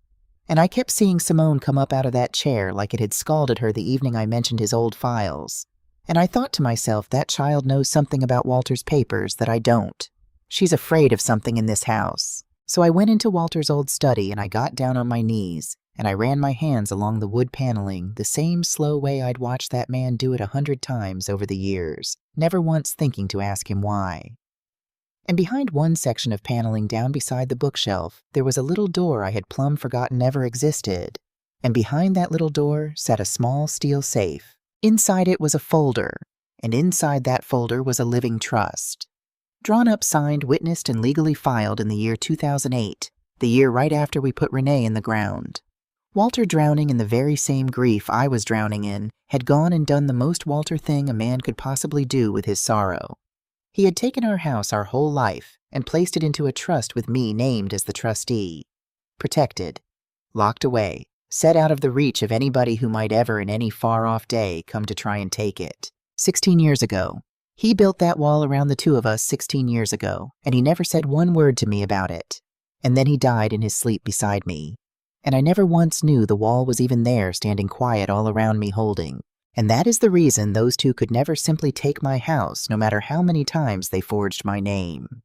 And I kept seeing Simone come up out of that chair like it had scalded her the evening I mentioned his old files. And I thought to myself, that child knows something about Walter's papers that I don't. She's afraid of something in this house. So I went into Walter's old study and I got down on my knees and I ran my hands along the wood paneling the same slow way I'd watched that man do it 100 times over the years, never once thinking to ask him why. And behind one section of paneling down beside the bookshelf, there was a little door I had plumb forgotten ever existed. And behind that little door sat a small steel safe. Inside it was a folder, and inside that folder was a living trust. Drawn up, signed, witnessed, and legally filed in the year 2008, the year right after we put Renee in the ground. Walter, drowning in the very same grief I was drowning in, had gone and done the most Walter thing a man could possibly do with his sorrow. He had taken our house our whole life and placed it into a trust with me named as the trustee. Protected, locked away, set out of the reach of anybody who might ever in any far-off day come to try and take it. 16 years ago. He built that wall around the two of us 16 years ago, and he never said one word to me about it. And then he died in his sleep beside me. And I never once knew the wall was even there, standing quiet all around me holding. And that is the reason those two could never simply take my house, no matter how many times they forged my name.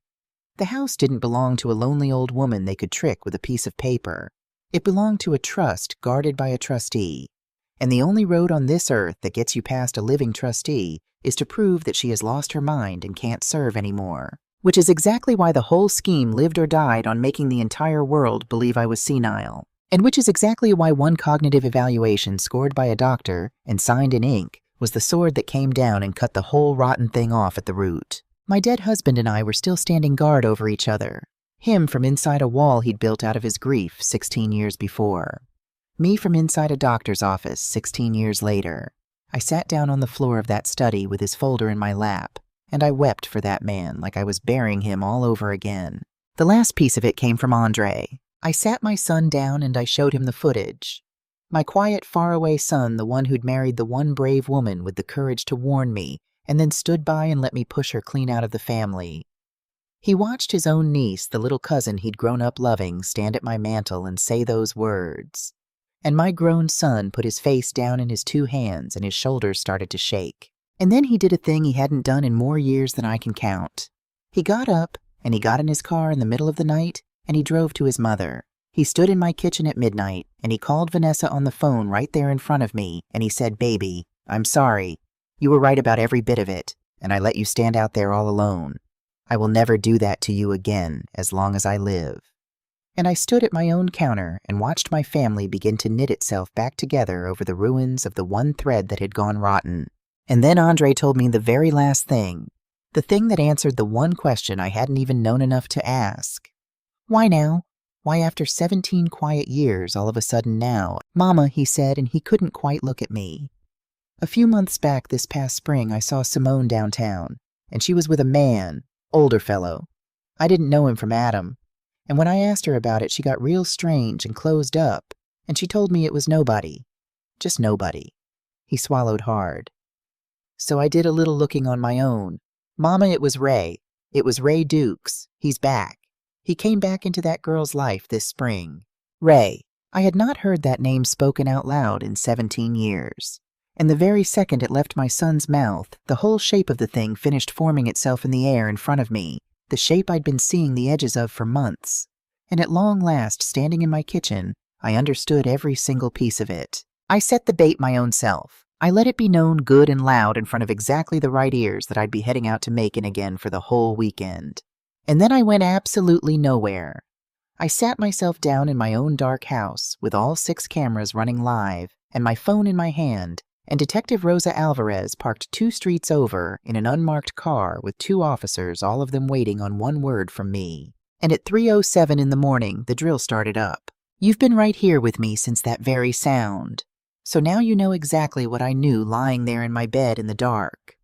The house didn't belong to a lonely old woman they could trick with a piece of paper. It belonged to a trust guarded by a trustee. And the only road on this earth that gets you past a living trustee is to prove that she has lost her mind and can't serve anymore. Which is exactly why the whole scheme lived or died on making the entire world believe I was senile. And which is exactly why one cognitive evaluation scored by a doctor and signed in ink was the sword that came down and cut the whole rotten thing off at the root. My dead husband and I were still standing guard over each other. Him from inside a wall he'd built out of his grief 16 years before. Me from inside a doctor's office 16 years later. I sat down on the floor of that study with his folder in my lap, and I wept for that man like I was burying him all over again. The last piece of it came from Andre. I sat my son down and I showed him the footage. My quiet, faraway son, the one who'd married the one brave woman with the courage to warn me, and then stood by and let me push her clean out of the family. He watched his own niece, the little cousin he'd grown up loving, stand at my mantel and say those words. And my grown son put his face down in his two hands and his shoulders started to shake. And then he did a thing he hadn't done in more years than I can count. He got up and he got in his car in the middle of the night and he drove to his mother. He stood in my kitchen at midnight, and he called Vanessa on the phone right there in front of me, and he said, "Baby, I'm sorry. You were right about every bit of it, and I let you stand out there all alone. I will never do that to you again as long as I live." And I stood at my own counter and watched my family begin to knit itself back together over the ruins of the one thread that had gone rotten. And then Andre told me the very last thing, the thing that answered the one question I hadn't even known enough to ask. "Why now? Why after 17 quiet years all of a sudden now? Mama," he said, and he couldn't quite look at me. A few months back this past spring I saw Simone downtown, and she was with a man, older fellow. I didn't know him from Adam, and when I asked her about it she got real strange and closed up, and she told me it was nobody. Just nobody. He swallowed hard. So I did a little looking on my own. Mama, it was Ray. It was Ray Dukes. He's back. He came back into that girl's life this spring. Ray. I had not heard that name spoken out loud in 17 years. And the very second it left my son's mouth, the whole shape of the thing finished forming itself in the air in front of me, the shape I'd been seeing the edges of for months. And at long last, standing in my kitchen, I understood every single piece of it. I set the bait my own self. I let it be known good and loud in front of exactly the right ears that I'd be heading out to Macon again for the whole weekend. And then I went absolutely nowhere. I sat myself down in my own dark house with all 6 cameras running live and my phone in my hand, and Detective Rosa Alvarez parked 2 streets over in an unmarked car with 2 officers, all of them waiting on one word from me. And at 3:07 in the morning, the drill started up. You've been right here with me since that very sound. So now you know exactly what I knew lying there in my bed in the dark.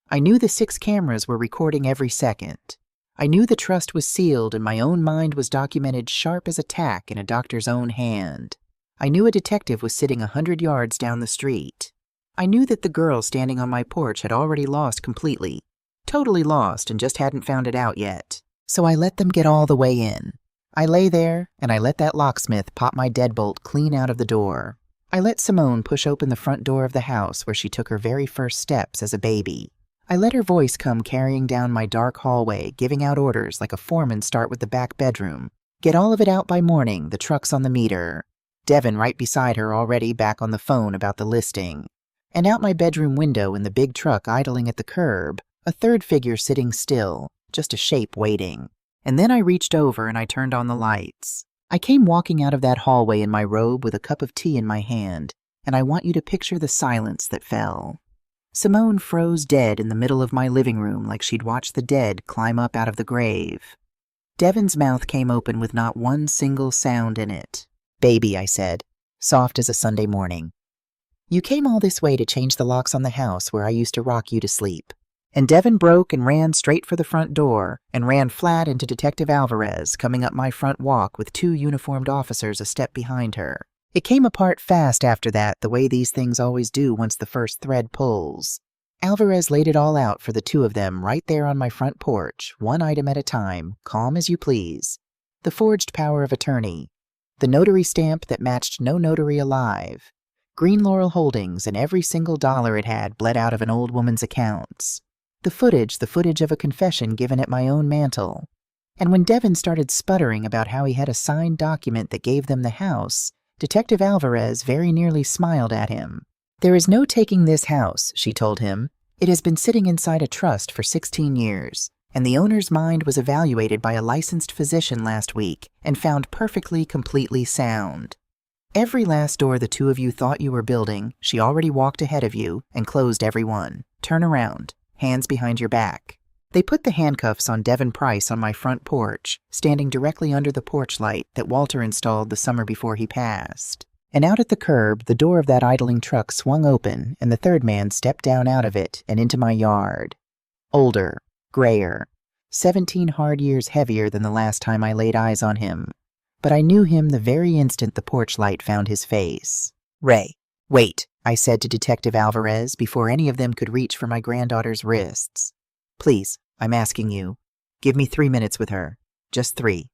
I knew the 6 cameras were recording every second. I knew the trust was sealed and my own mind was documented sharp as a tack in a doctor's own hand. I knew a detective was sitting 100 yards down the street. I knew that the girl standing on my porch had already lost completely. Totally lost and just hadn't found it out yet. So I let them get all the way in. I lay there and I let that locksmith pop my deadbolt clean out of the door. I let Simone push open the front door of the house where she took her very first steps as a baby. I let her voice come carrying down my dark hallway, giving out orders like a foreman start with the back bedroom. Get all of it out by morning, the truck's on the meter. Devin right beside her already back on the phone about the listing. And out my bedroom window in the big truck idling at the curb, a third figure sitting still, just a shape waiting. And then I reached over and I turned on the lights. I came walking out of that hallway in my robe with a cup of tea in my hand, and I want you to picture the silence that fell. Simone froze dead in the middle of my living room like she'd watched the dead climb up out of the grave. Devin's mouth came open with not one single sound in it. Baby, I said, soft as a Sunday morning. You came all this way to change the locks on the house where I used to rock you to sleep. And Devin broke and ran straight for the front door and ran flat into Detective Alvarez, coming up my front walk with 2 uniformed officers a step behind her. It came apart fast after that, the way these things always do once the first thread pulls. Alvarez laid it all out for the 2 of them right there on my front porch, one item at a time, calm as you please. The forged power of attorney. The notary stamp that matched no notary alive. Green Laurel Holdings and every single dollar it had bled out of an old woman's accounts. The footage of a confession given at my own mantel. And when Devin started sputtering about how he had a signed document that gave them the house, Detective Alvarez very nearly smiled at him. There is no taking this house, she told him. It has been sitting inside a trust for 16 years, and the owner's mind was evaluated by a licensed physician last week and found perfectly, completely sound. Every last door the 2 of you thought you were building, she already walked ahead of you and closed every one. Turn around. Hands behind your back. They put the handcuffs on Devin Price on my front porch, standing directly under the porch light that Walter installed the summer before he passed. And out at the curb, the door of that idling truck swung open, and the 3rd man stepped down out of it and into my yard. Older, grayer, 17 hard years heavier than the last time I laid eyes on him. But I knew him the very instant the porch light found his face. Ray, wait, I said to Detective Alvarez before any of them could reach for my granddaughter's wrists. Please, I'm asking you. Give me 3 minutes with her. Just 3.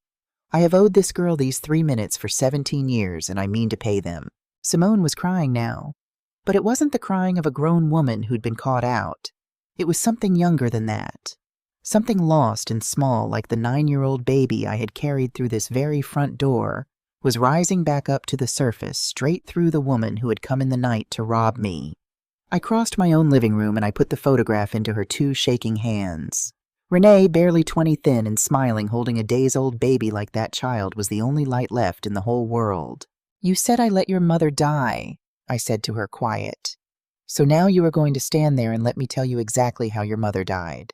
I have owed this girl these 3 minutes for 17 years, and I mean to pay them. Simone was crying now. But it wasn't the crying of a grown woman who'd been caught out. It was something younger than that. Something lost and small like the 9-year-old baby I had carried through this very front door was rising back up to the surface straight through the woman who had come in the night to rob me. I crossed my own living room and I put the photograph into her 2 shaking hands. Renee, barely 20 thin and smiling, holding a days-old baby like that child, was the only light left in the whole world. You said I let your mother die, I said to her, quiet. So now you are going to stand there and let me tell you exactly how your mother died.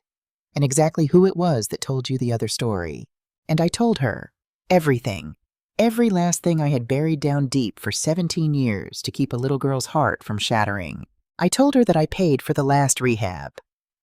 And exactly who it was that told you the other story. And I told her everything. Every last thing I had buried down deep for 17 years to keep a little girl's heart from shattering. I told her that I paid for the last rehab.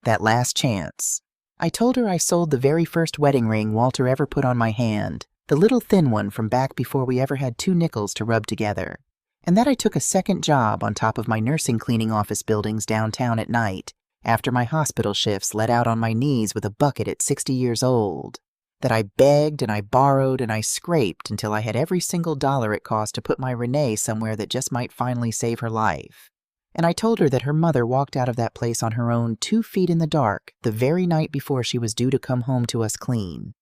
That last chance. I told her I sold the very first wedding ring Walter ever put on my hand, the little thin one from back before we ever had 2 nickels to rub together. And that I took a second job on top of my nursing cleaning office buildings downtown at night, after my hospital shifts let out on my knees with a bucket at 60 years old, that I begged and I borrowed and I scraped until I had every single dollar it cost to put my Renee somewhere that just might finally save her life. And I told her that her mother walked out of that place on her own 2 feet in the dark the very night before she was due to come home to us clean.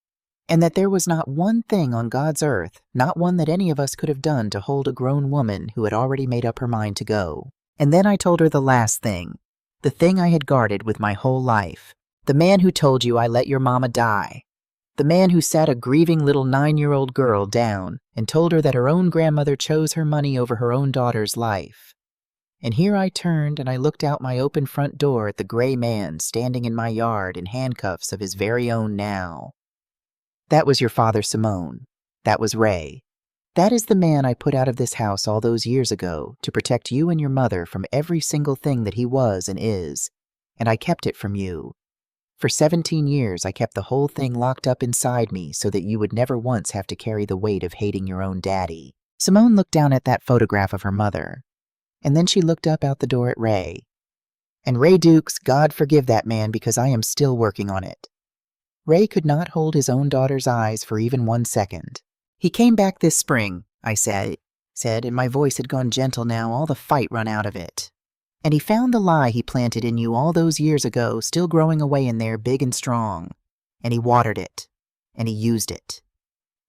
And that there was not one thing on God's earth, not one that any of us could have done to hold a grown woman who had already made up her mind to go. And then I told her the last thing, the thing I had guarded with my whole life. The man who told you I let your mama die. The man who sat a grieving little 9-year-old girl down and told her that her own grandmother chose her money over her own daughter's life. And here I turned and I looked out my open front door at the gray man standing in my yard in handcuffs of his very own now. That was your father, Simone. That was Ray. That is the man I put out of this house all those years ago to protect you and your mother from every single thing that he was and is. And I kept it from you. For 17 years, I kept the whole thing locked up inside me so that you would never once have to carry the weight of hating your own daddy. Simone looked down at that photograph of her mother. And then she looked up out the door at Ray. And Ray Dukes, God forgive that man because I am still working on it. Ray could not hold his own daughter's eyes for even 1 second. He came back this spring, I said, and my voice had gone gentle now, all the fight run out of it. And he found the lie he planted in you all those years ago still growing away in there big and strong. And he watered it. And he used it.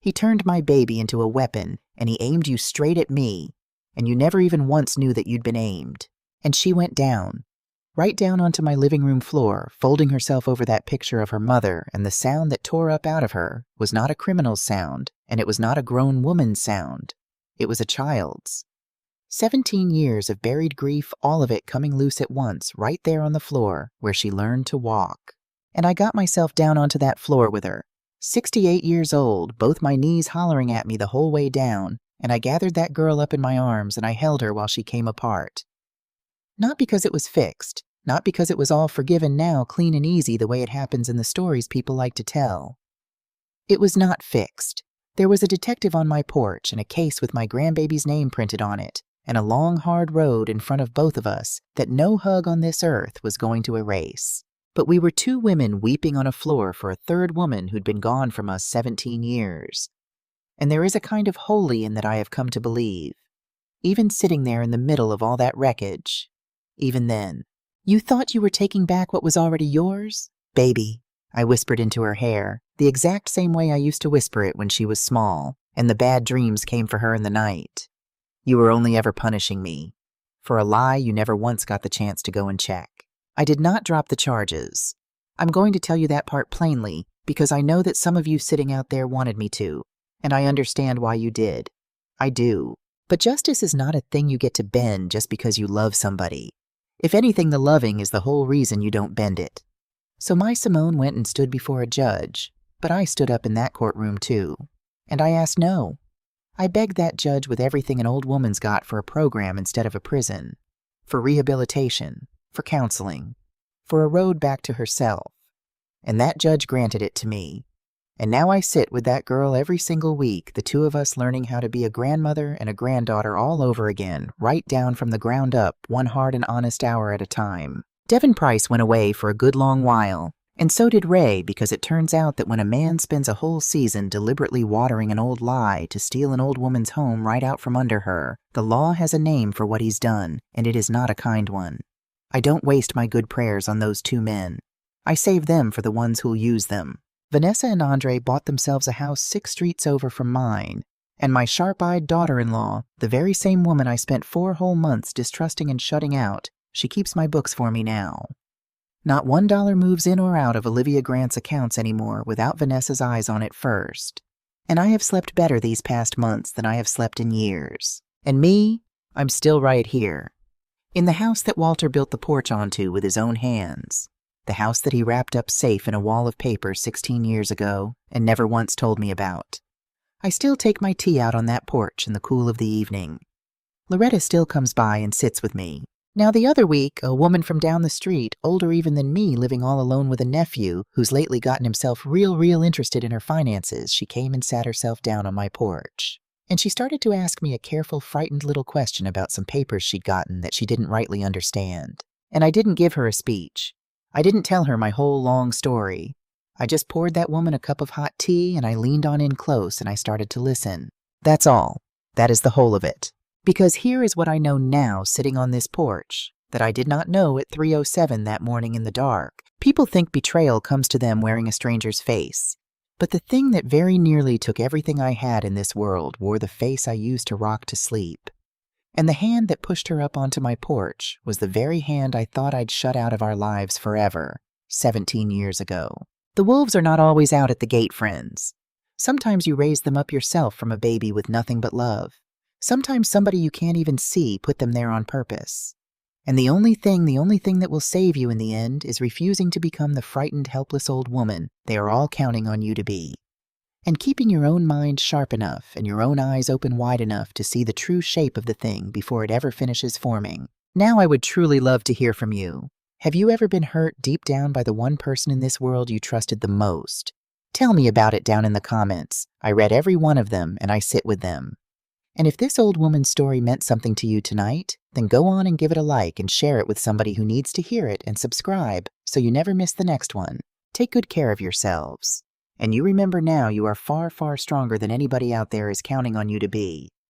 He turned my baby into a weapon, and he aimed you straight at me, and you never even once knew that you'd been aimed. And she went down. Right down onto my living room floor, folding herself over that picture of her mother, and the sound that tore up out of her was not a criminal's sound, and it was not a grown woman's sound. It was a child's. 17 years of buried grief, all of it coming loose at once, right there on the floor, where she learned to walk. And I got myself down onto that floor with her, 68 years old, both my knees hollering at me the whole way down, and I gathered that girl up in my arms and I held her while she came apart. Not because it was fixed, not because it was all forgiven now, clean and easy the way it happens in the stories people like to tell. It was not fixed. There was a detective on my porch and a case with my grandbaby's name printed on it, and a long, hard road in front of both of us that no hug on this earth was going to erase. But we were 2 women weeping on a floor for a third woman who'd been gone from us 17 years. And there is a kind of holy in that I have come to believe. Even sitting there in the middle of all that wreckage, even then. You thought you were taking back what was already yours? Baby, I whispered into her hair, the exact same way I used to whisper it when she was small, and the bad dreams came for her in the night. You were only ever punishing me. For a lie you never once got the chance to go and check. I did not drop the charges. I'm going to tell you that part plainly, because I know that some of you sitting out there wanted me to, and I understand why you did. I do. But justice is not a thing you get to bend just because you love somebody. If anything, the loving is the whole reason you don't bend it. So my Simone went and stood before a judge, but I stood up in that courtroom too. And I asked no. I begged that judge with everything an old woman's got for a program instead of a prison, for rehabilitation, for counseling, for a road back to herself. And that judge granted it to me. And now I sit with that girl every single week, the 2 of us learning how to be a grandmother and a granddaughter all over again, right down from the ground up, one hard and honest hour at a time. Devin Price went away for a good long while, and so did Ray, because it turns out that when a man spends a whole season deliberately watering an old lie to steal an old woman's home right out from under her, the law has a name for what he's done, and it is not a kind one. I don't waste my good prayers on those 2 men. I save them for the ones who'll use them. Vanessa and Andre bought themselves a house 6 streets over from mine, and my sharp-eyed daughter-in-law, the very same woman I spent 4 whole months distrusting and shutting out, she keeps my books for me now. Not $1 moves in or out of Olivia Grant's accounts anymore without Vanessa's eyes on it first. And I have slept better these past months than I have slept in years. And me, I'm still right here. In the house that Walter built the porch onto with his own hands. The house that he wrapped up safe in a wall of paper 16 years ago and never once told me about. I still take my tea out on that porch in the cool of the evening. Loretta still comes by and sits with me. Now the other week, a woman from down the street, older even than me, living all alone with a nephew who's lately gotten himself real interested in her finances, she came and sat herself down on my porch. And she started to ask me a careful, frightened little question about some papers she'd gotten that she didn't rightly understand. And I didn't give her a speech. I didn't tell her my whole long story. I just poured that woman a cup of hot tea and I leaned on in close and I started to listen. That's all. That is the whole of it. Because here is what I know now sitting on this porch that I did not know at 3:07 that morning in the dark. People think betrayal comes to them wearing a stranger's face. But the thing that very nearly took everything I had in this world wore the face I used to rock to sleep. And the hand that pushed her up onto my porch was the very hand I thought I'd shut out of our lives forever, 17 years ago. The wolves are not always out at the gate, friends. Sometimes you raise them up yourself from a baby with nothing but love. Sometimes somebody you can't even see put them there on purpose. And the only thing that will save you in the end is refusing to become the frightened, helpless old woman they are all counting on you to be. And keeping your own mind sharp enough and your own eyes open wide enough to see the true shape of the thing before it ever finishes forming. Now I would truly love to hear from you. Have you ever been hurt deep down by the one person in this world you trusted the most? Tell me about it down in the comments. I read every one of them and I sit with them. And if this old woman's story meant something to you tonight, then go on and give it a like and share it with somebody who needs to hear it and subscribe so you never miss the next one. Take good care of yourselves. And you remember now you are far, far stronger than anybody out there is counting on you to be.